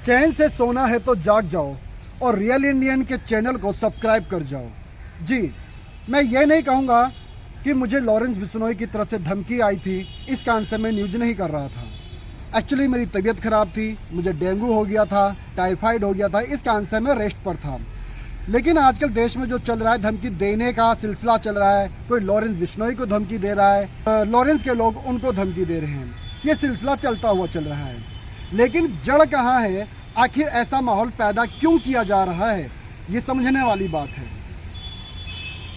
चैन से सोना है तो जाग जाओ और रियल इंडियन के चैनल को सब्सक्राइब कर जाओ। जी, मैं ये नहीं कहूँगा कि मुझे लॉरेंस बिश्नोई की तरफ से धमकी आई थी, इस कारण से मैं न्यूज़ नहीं कर रहा था। एक्चुअली मेरी तबीयत ख़राब थी, मुझे डेंगू हो गया था, टाइफाइड हो गया था, इस कारण से मैं रेस्ट पर था। लेकिन आजकल देश में जो चल रहा है, धमकी देने का सिलसिला चल रहा है, कोई लॉरेंस बिश्नोई को धमकी दे रहा है, लॉरेंस के लोग उनको धमकी दे रहे हैं, ये सिलसिला चलता हुआ चल रहा है। लेकिन जड़ कहाँ है, आखिर ऐसा माहौल पैदा क्यों किया जा रहा है, ये समझने वाली बात है।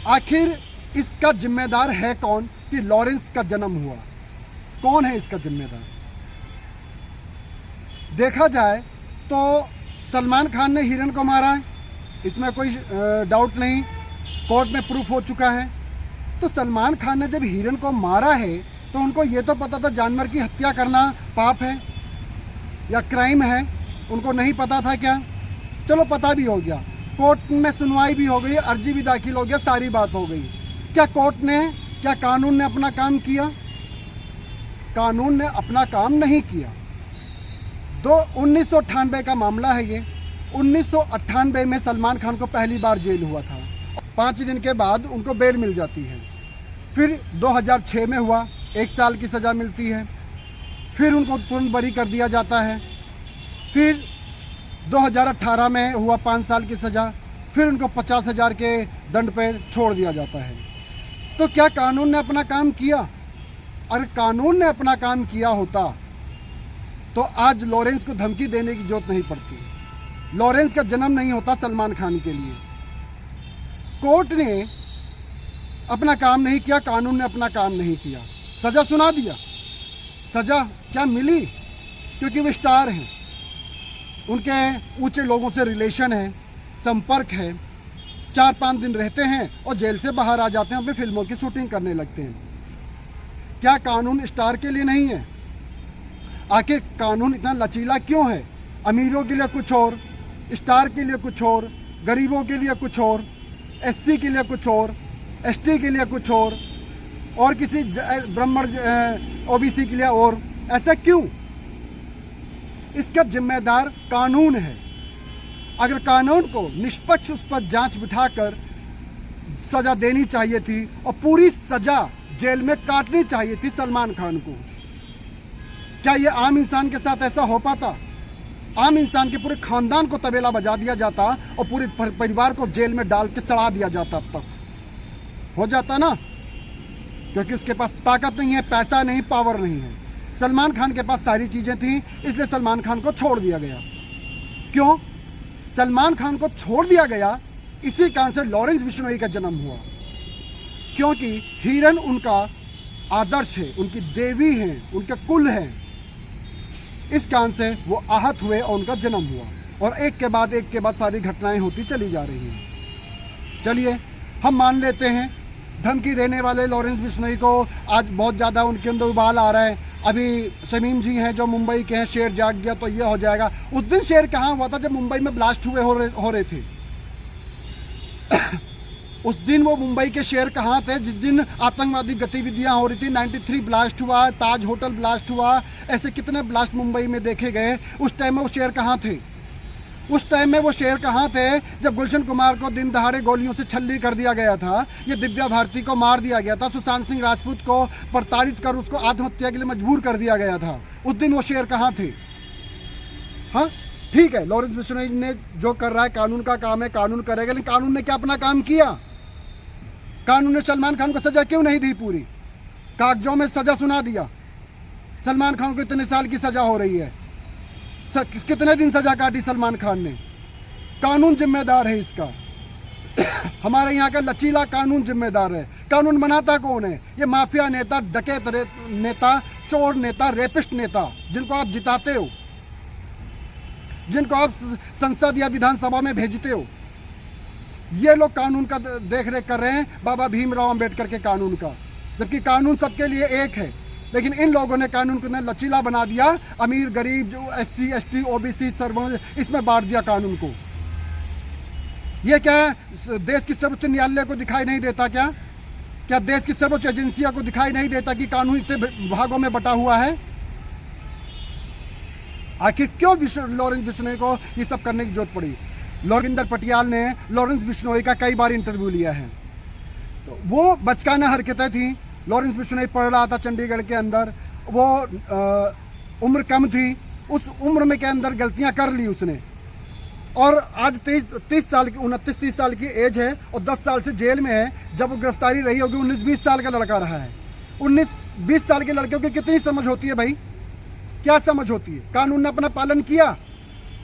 आखिर इसका जिम्मेदार है कौन कि लॉरेंस का जन्म हुआ? कौन है इसका जिम्मेदार? देखा जाए तो सलमान खान ने हिरन को मारा है, इसमें कोई डाउट नहीं, कोर्ट में प्रूफ हो चुका है। तो सलमान खान ने जब हिरन को मारा है तो उनको ये तो पता था जानवर की हत्या करना पाप है या क्राइम है, उनको नहीं पता था क्या? चलो पता भी हो गया, कोर्ट में सुनवाई भी हो गई, अर्जी भी दाखिल हो गया, सारी बात हो गई। क्या कोर्ट ने, क्या कानून ने अपना काम किया? कानून ने अपना काम नहीं किया। 1998 का मामला है ये। 1998 में सलमान खान को पहली बार जेल हुआ था, 5 दिन के बाद उनको बेल मिल जाती है। फिर 2006 में हुआ, 1 साल की सज़ा मिलती है, फिर उनको तुरंत बरी कर दिया जाता है। फिर 2018 में हुआ 5 साल की सज़ा, फिर उनको 50,000 के दंड पर छोड़ दिया जाता है। तो क्या कानून ने अपना काम किया? अगर कानून ने अपना काम किया होता तो आज लॉरेंस को धमकी देने की जरूरत नहीं पड़ती, लॉरेंस का जन्म नहीं होता सलमान खान के लिए। कोर्ट ने अपना काम नहीं किया, कानून ने अपना काम नहीं किया, सजा सुना दिया। सजा क्या मिली? क्योंकि वो स्टार हैं, उनके ऊंचे लोगों से रिलेशन है, संपर्क है, 4-5 दिन रहते हैं और जेल से बाहर आ जाते हैं, अपनी फिल्मों की शूटिंग करने लगते हैं। क्या कानून स्टार के लिए नहीं है? आखिर कानून इतना लचीला क्यों है? अमीरों के लिए कुछ और, स्टार के लिए कुछ और, गरीबों के लिए कुछ और, एससी के लिए कुछ और, एसटी के लिए कुछ और किसी ब्राह्मण ओबीसी के लिए और, ऐसा क्यों? इसका जिम्मेदार कानून है। अगर कानून को निष्पक्ष उस पर जांच बिठाकर सजा देनी चाहिए थी और पूरी सजा जेल में काटनी चाहिए थी सलमान खान को। क्या ये आम इंसान के साथ ऐसा हो पाता? आम इंसान के पूरे खानदान को तबेला बजा दिया जाता और पूरे परिवार को जेल में डाल के सड़ा दिया जाता, अब तक हो जाता ना? क्योंकि उसके पास ताकत नहीं है, पैसा नहीं, पावर नहीं है। सलमान खान के पास सारी चीजें थी, इसलिए सलमान खान को छोड़ दिया गया। क्यों सलमान खान को छोड़ दिया गया? इसी कारण से लॉरेंस बिश्नोई का जन्म हुआ, क्योंकि हिरन उनका आदर्श है, उनकी देवी है, उनका कुल है। इस कारण से वो आहत हुए और उनका जन्म हुआ, और एक के बाद सारी घटनाएं होती चली जा रही हैं। चलिए हम मान लेते हैं धमकी देने वाले लॉरेंस बिश्नोई को आज बहुत ज़्यादा उनके अंदर उबाल आ रहा है। अभी शमीम जी हैं जो मुंबई के हैं, शेर जाग गया तो ये हो जाएगा। उस दिन शेर कहाँ हुआ था जब मुंबई में ब्लास्ट हो रहे थे? उस दिन वो मुंबई के शेर कहाँ थे जिस दिन आतंकवादी गतिविधियां हो रही थी? 93 ब्लास्ट हुआ, ताज होटल ब्लास्ट हुआ, ऐसे कितने ब्लास्ट मुंबई में देखे गए। उस टाइम में वो शेर कहाँ थे? उस टाइम में वो शेर कहाँ थे जब गुलशन कुमार को दिन दहाड़े गोलियों से छल्ली कर दिया गया था, ये दिव्या भारती को मार दिया गया था, सुशांत सिंह राजपूत को प्रताड़ित कर उसको आत्महत्या के लिए मजबूर कर दिया गया था? उस दिन वो शेर कहाँ थे? हाँ ठीक है, लॉरेंस बिश्नोई ने जो कर रहा है कानून का काम है, कानून करेगा, लेकिन कानून ने क्या अपना काम किया? कानून ने सलमान खान को सजा क्यों नहीं दी? पूरी कागजों में सजा सुना दिया। सलमान खान को इतने साल की सजा हो रही है, कितने दिन सजा काटी सलमान खान ने? कानून जिम्मेदार है इसका। हमारे यहाँ का लचीला कानून जिम्मेदार है। कानून बनाता कौन है? ये माफिया नेता, डकैत नेता, चोर नेता, रेपिस्ट नेता, जिनको आप जिताते हो, जिनको आप संसद या विधानसभा में भेजते हो, ये लोग कानून का देख रेख कर रहे हैं, बाबा भीमराव अंबेडकर के कानून का। जबकि कानून सबके लिए एक है, लेकिन इन लोगों ने कानून को लचीला बना दिया, अमीर गरीब, जो एससी एसटी ओबीसी सर्वोच्च, इसमें बांट दिया कानून को। ये क्या देश की सर्वोच्च न्यायालय को दिखाई नहीं देता क्या? क्या देश की सर्वोच्च एजेंसियों को दिखाई नहीं देता कि कानून इतने भागों में बटा हुआ है? आखिर क्यों लॉरेंस बिश्नोई को ये सब करने की जरूरत पड़ी? लॉरेंद्र पटियाल ने लॉरेंस बिश्नोई का कई बार इंटरव्यू लिया है, तो वो बचकाना हरकतें थी। लॉरेंस बिश्नोई पढ़ रहा था चंडीगढ़ के अंदर, वो उम्र कम थी, उस उम्र में के अंदर गलतियां कर ली उसने, और आज 29-30 साल की एज है और 10 साल से जेल में है। जब गिरफ्तारी रही होगी 19-20 साल का लड़का रहा है। 19-20 साल के लड़के की कितनी समझ होती है भाई? क्या समझ होती है? कानून ने अपना पालन किया?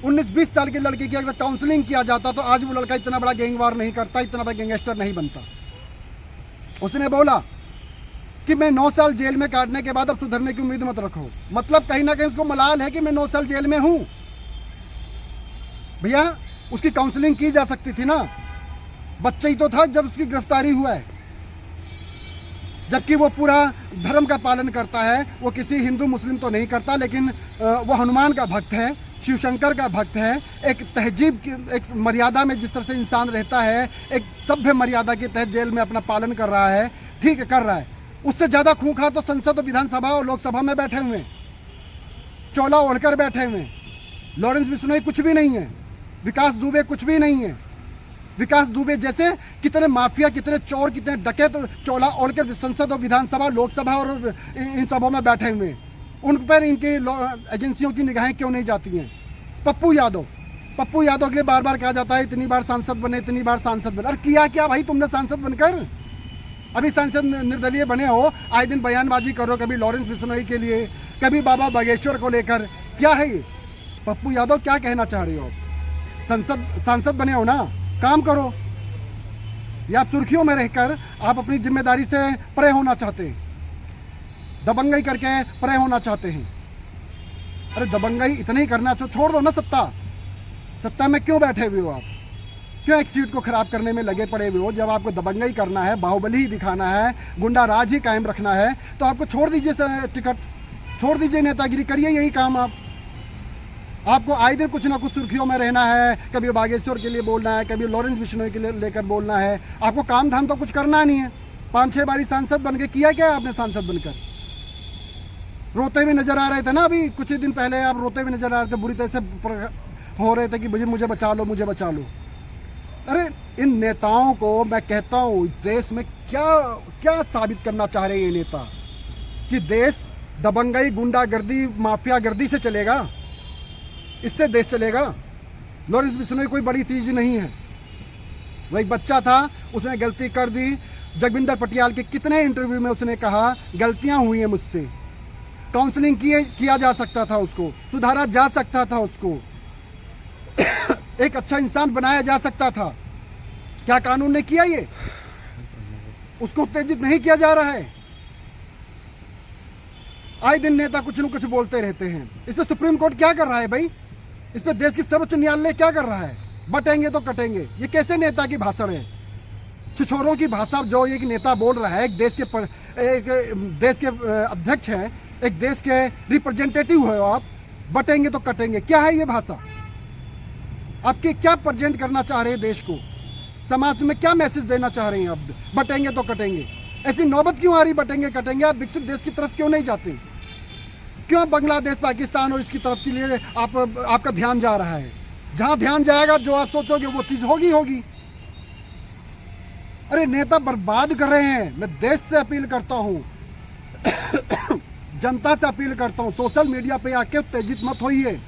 19-20 साल के लड़के की अगर काउंसलिंग किया जाता तो आज वो लड़का इतना बड़ा गैंगवार नहीं करता, इतना बड़ा गैंगस्टर नहीं बनता। उसने बोला कि मैं 9 साल जेल में काटने के बाद अब सुधरने की उम्मीद मत रखो। मतलब कहीं ना कहीं उसको मलाल है कि मैं 9 साल जेल में हूं। भैया उसकी काउंसलिंग की जा सकती थी ना, बच्चा ही तो था जब उसकी गिरफ्तारी हुआ है। जबकि वो पूरा धर्म का पालन करता है, वो किसी हिंदू मुस्लिम तो नहीं करता, लेकिन वो हनुमान का भक्त है, शिव शंकर का भक्त है। एक तहजीब की एक मर्यादा में जिस तरह से इंसान रहता है, एक सभ्य मर्यादा के तहत जेल में अपना पालन कर रहा है, ठीक है कर रहा है। उससे ज्यादा खूंखार तो संसद और विधानसभा और लोकसभा में बैठे हुए, चोला ओढ़कर बैठे हुए। लॉरेंस बिश्नोई कुछ भी नहीं है, विकास दुबे कुछ भी नहीं है। विकास दुबे जैसे कितने माफिया, कितने चोर, कितने डकैत चोला ओढ़ के संसद और विधानसभा, लोकसभा और इन सबों में बैठे हुए, उन पर इनकी एजेंसियों की निगाहें क्यों नहीं जाती हैं? पप्पू यादव के लिए बार बार कहा जाता है इतनी बार सांसद बने, इतनी बार सांसद बने। अरे किया क्या भाई तुमने सांसद बनकर? अभी सांसद निर्दलीय बने हो, आए दिन बयानबाजी करो, कभी लॉरेंस बिश्नोई के लिए, कभी बाबा बागेश्वर को लेकर। क्या है ये? पप्पू यादव क्या कहना चाह रहे हो? सांसद बने हो ना, काम करो। या सुर्खियों में रहकर आप अपनी जिम्मेदारी से परे होना चाहते हैं, दबंगई करके परे होना चाहते हैं। अरे दबंगई इतना ही करना छोड़ दो ना। सत्ता में क्यों बैठे हुए हो आप? क्यों एक सीट को खराब करने में लगे पड़े हुए हो? जब आपको दबंगई करना है, बाहुबली ही दिखाना है, गुंडा राज ही कायम रखना है, तो आपको छोड़ दीजिए टिकट, छोड़ दीजिए नेतागिरी, करिए यही काम आप। आपको आए दिन कुछ ना कुछ सुर्खियों में रहना है, कभी बागेश्वर के लिए बोलना है, कभी लॉरेंस बिश्नोई के लिए लेकर बोलना है। आपको काम धाम तो कुछ करना नहीं है। 5-6 बारी सांसद बन के किया क्या आपने? सांसद बनकर रोते हुए नजर आ रहे थे ना, अभी कुछ ही दिन पहले आप रोते हुए नजर आ रहे थे, बुरी तरह से हो रहे थे कि मुझे बचा लो, मुझे बचा लो। अरे इन नेताओं को मैं कहता हूं, देश में क्या साबित करना चाह रहे हैं ये नेता कि देश दबंगई, गुंडागर्दी, माफियागर्दी से चलेगा? इससे देश चलेगा? लॉरेंस बिश्नोई कोई बड़ी चीज नहीं है, वह एक बच्चा था, उसने गलती कर दी। जगविंदर पटियाल के कितने इंटरव्यू में उसने कहा गलतियां हुई हैं मुझसे, काउंसलिंग किया जा सकता था, उसको सुधारा जा सकता था, उसको एक अच्छा इंसान बनाया जा सकता था। क्या कानून ने किया? ये उसको उत्तेजित नहीं किया जा रहा है। आए दिन नेता कुछ न कुछ बोलते रहते हैं। इस पर सुप्रीम कोर्ट क्या कर रहा है भाई? इस पर देश की सर्वोच्च न्यायालय क्या कर रहा है? बटेंगे तो कटेंगे, ये कैसे नेता की भाषण है? छिछोरों की भाषा जो एक नेता बोल रहा है, एक देश के अध्यक्ष हैं, एक देश के रिप्रेजेंटेटिव हो आप, बटेंगे तो कटेंगे, क्या है ये भाषा? आपके क्या प्रेजेंट करना चाह रहे हैं देश को? समाज में क्या मैसेज देना चाह रहे हैं आप? बटेंगे तो कटेंगे, ऐसी नौबत क्यों आ रही? बटेंगे कटेंगे, आप विकसित देश की तरफ क्यों नहीं जाते? क्यों बांग्लादेश, पाकिस्तान और इसकी तरफ के लिए आपका ध्यान जा रहा है? जहां ध्यान जाएगा, जो आप सोचोगे वो चीज होगी। अरे नेता बर्बाद कर रहे हैं। मैं देश से अपील करता हूं, जनता से अपील करता हूं, सोशल मीडिया पे आके उत्तेजित मत होइए,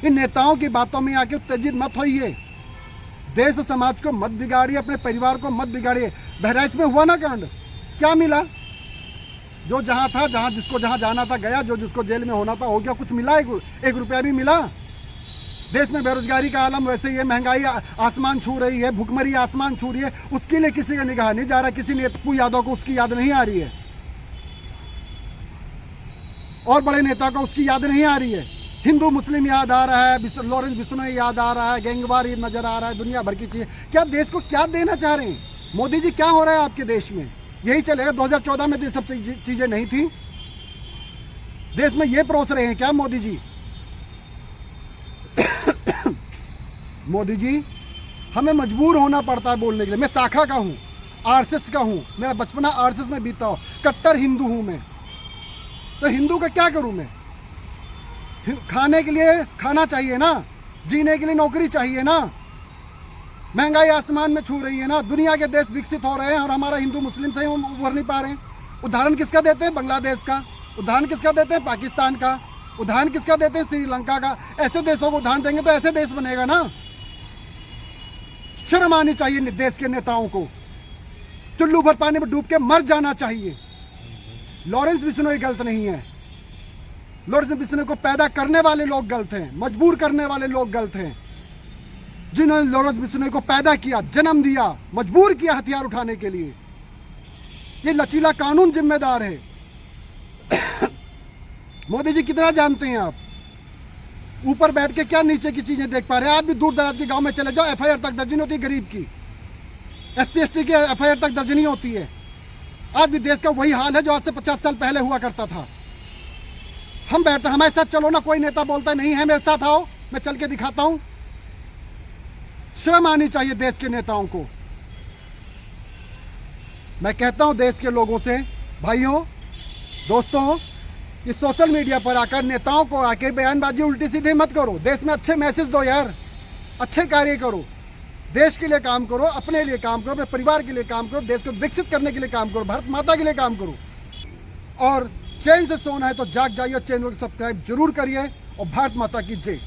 इन नेताओं की बातों में आके उत्तेजित मत होइए। देश और समाज को मत बिगाड़िए, अपने परिवार को मत बिगाड़िए। बहराइच में हुआ ना कांड, क्या मिला? जो जहां था, जिसको जहां जाना था गया, जो जिसको जेल में होना था हो गया। कुछ मिला? एक रुपया भी मिला? देश में बेरोजगारी का आलम वैसे ही है, महंगाई आसमान छू रही है, भुखमरी आसमान छू रही है, उसके लिए किसी का निगाह नहीं जा रहा। किसी नेता यादव को उसकी याद नहीं आ रही है, और बड़े नेता को उसकी याद नहीं आ रही है। हिंदू मुस्लिम याद आ रहा है, लॉरेंस बिश्नोई याद आ रहा है, गैंगवार नजर आ रहा है, दुनिया भर की चीजें। क्या देश को क्या देना चाह रहे हैं मोदी जी? क्या हो रहा है आपके देश में? यही चलेगा? 2014 में तो ये सब चीजें नहीं थी देश में। ये परोस रहे हैं क्या मोदी जी? मोदी जी, हमें मजबूर होना पड़ता है बोलने के लिए। मैं शाखा का हूं, आरएसएस का हूं, मेरा बचपना आरएसएस में बीता हो, कट्टर हिंदू हूं मैं, तो हिंदू का क्या करूं मैं? खाने के लिए खाना चाहिए ना, जीने के लिए नौकरी चाहिए ना। महंगाई आसमान में छू रही है ना, दुनिया के देश विकसित हो रहे हैं और हमारा हिंदू मुस्लिम से हम उभर नहीं पा रहे हैं। उदाहरण किसका देते हैं? बांग्लादेश का। उदाहरण किसका देते हैं? पाकिस्तान का। उदाहरण किसका देते हैं? श्रीलंका का। ऐसे देशों को उदाहरण देंगे तो ऐसे देश बनेगा ना। शर्म आनी चाहिए देश के नेताओं को। चुल्लू भर पानी में डूब के मर जाना चाहिए। लॉरेंस बिश्नोई गलत नहीं है। लॉरेंस बिश्नोई को पैदा करने वाले लोग गलत हैं, मजबूर करने वाले लोग गलत हैं। जिन्होंने लॉरेंस बिश्नोई को पैदा किया, जन्म दिया, मजबूर किया हथियार उठाने के लिए, ये लचीला कानून जिम्मेदार है। मोदी जी कितना जानते हैं आप? ऊपर बैठ के क्या नीचे की चीजें देख पा रहे हैं? आप भी दूर दराज के गांव में चले जाओ, एफआईआर तक दर्ज नहीं होती गरीब की, SC ST की एफआईआर तक दर्ज नहीं होती है। आज भी देश का वही हाल है जो आज से 50 साल पहले हुआ करता था। हम बैठते, हमारे साथ चलो ना, कोई नेता बोलता नहीं है मेरे साथ आओ, मैं चल के दिखाता हूं। शर्म आनी चाहिए देश के नेताओं को। मैं कहता हूं देश के लोगों से, भाइयों दोस्तों, कि सोशल मीडिया पर आकर नेताओं को आके बयानबाजी उल्टी सीधी मत करो। देश में अच्छे मैसेज दो यार, अच्छे कार्य करो, देश के लिए काम करो, अपने लिए काम करो, अपने परिवार के लिए काम करो, देश को विकसित करने के लिए काम करो, भारत माता के लिए काम करो। और चैन से सोना है तो जाग जाइए, चैनल को सब्सक्राइब जरूर करिए और भारत माता की जय।